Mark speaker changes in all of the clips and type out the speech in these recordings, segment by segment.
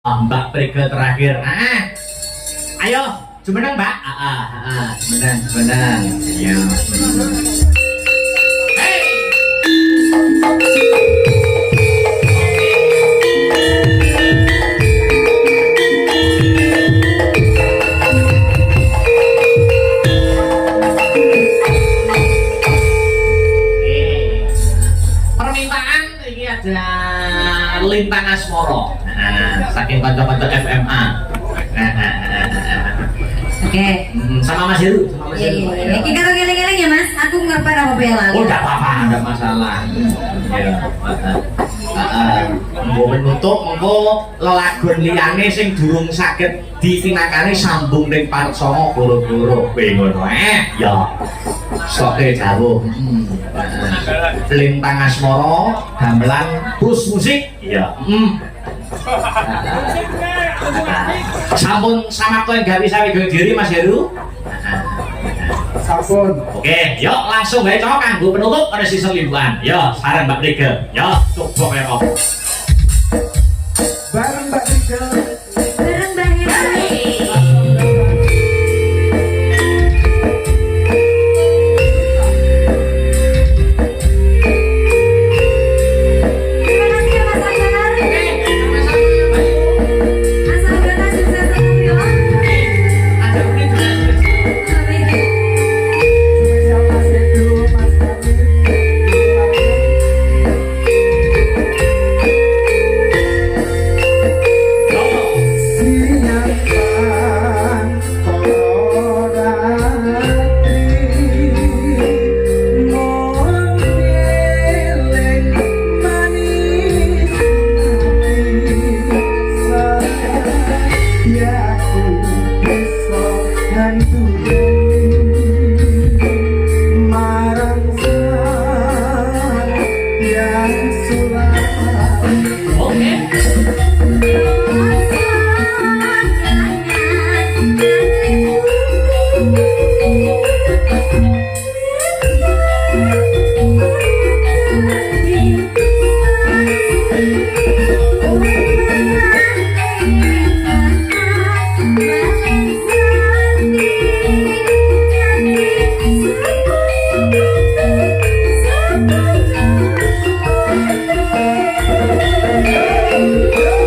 Speaker 1: Mbak Prige terakhir. Ayo, jumeneng Mbak. Jumeneng, jumeneng. Ayo. Hey. Permintaan ini ada Lintang Asmoro. Saking kanca-kanca FMA.
Speaker 2: Oke.
Speaker 1: Sama Mas Heru, sama Mas Heru.
Speaker 2: Iki karo geleng-geleng ya Mas, aku ngapain apa bela.
Speaker 1: Oh, enggak apa-apa, enggak masalah. Ya. Mbok menutup mengko lelagon liyane sing durung saged ditinakane sambung ning Parsama goro-goro kowe ngono. Ya. Soke jawuh. Lintang Asmara, gamelan bus musik. Iya. Sampun samakta gawe sawijining diri Mas Heru.
Speaker 3: Sampun.
Speaker 1: Oke, yuk langsung bae cok kanggo penutup pada season liburan. Yo, sareng Mbak Prige. Yo, coba kaya kok.
Speaker 3: Bareng Mbak Prige.
Speaker 2: Bareng Mbak Heru. Thank you.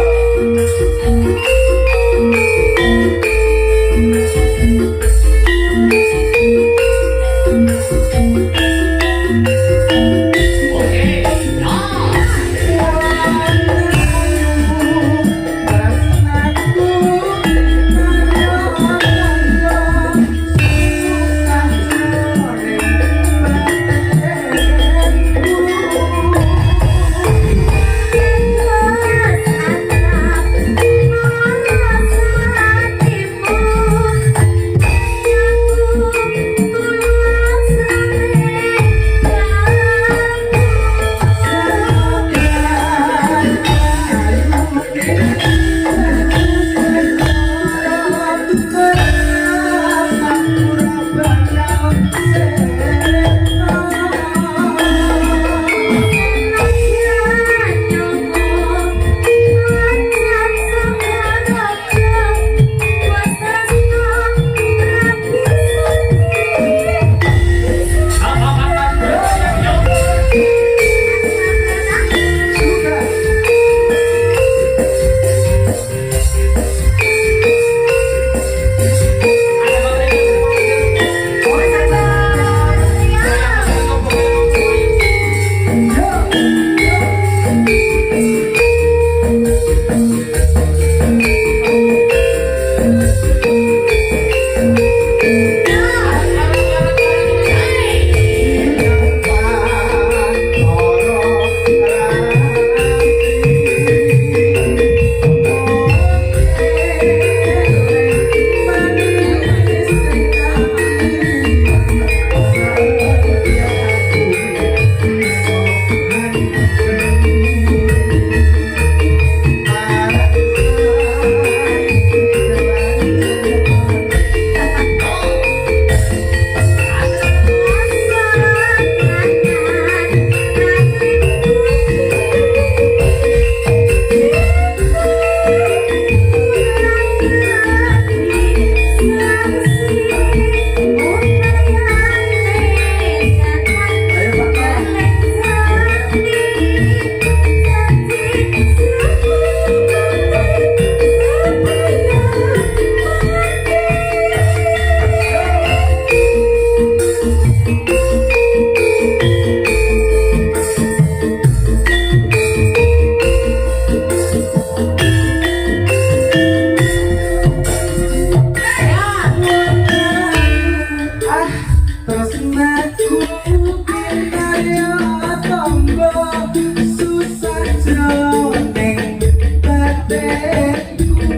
Speaker 3: susah jroning batinku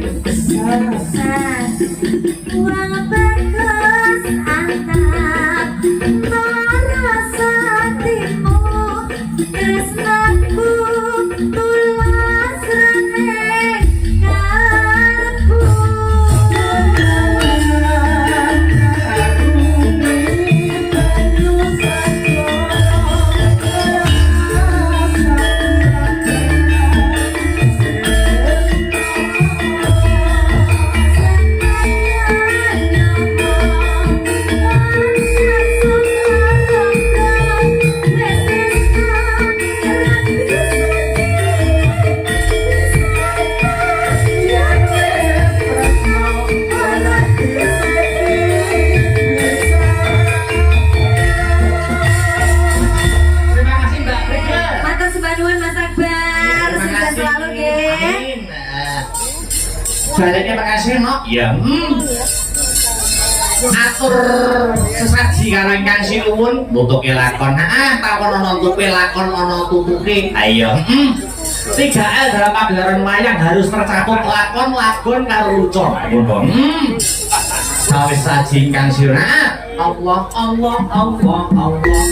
Speaker 2: Uang bagus antap merasa timu tresnaku tulas reneng karepku
Speaker 3: Terima kasih Mbak Prika.
Speaker 2: Matur sebanuan Mas Akbar, sukses selalu nggih.
Speaker 1: Amin. Baliknya makasih no. Ya. Atur sesaji karo ingkang sinuwun nutuke lakon. Takon ana nutuke lakon ana tutuke. Ayo. 3L dalam pagelaran wayang harus tercakup lakon, lagon karo lucon. Ngono. Sawis saji ingkang sira. Allah Allah Allah Allah Allah.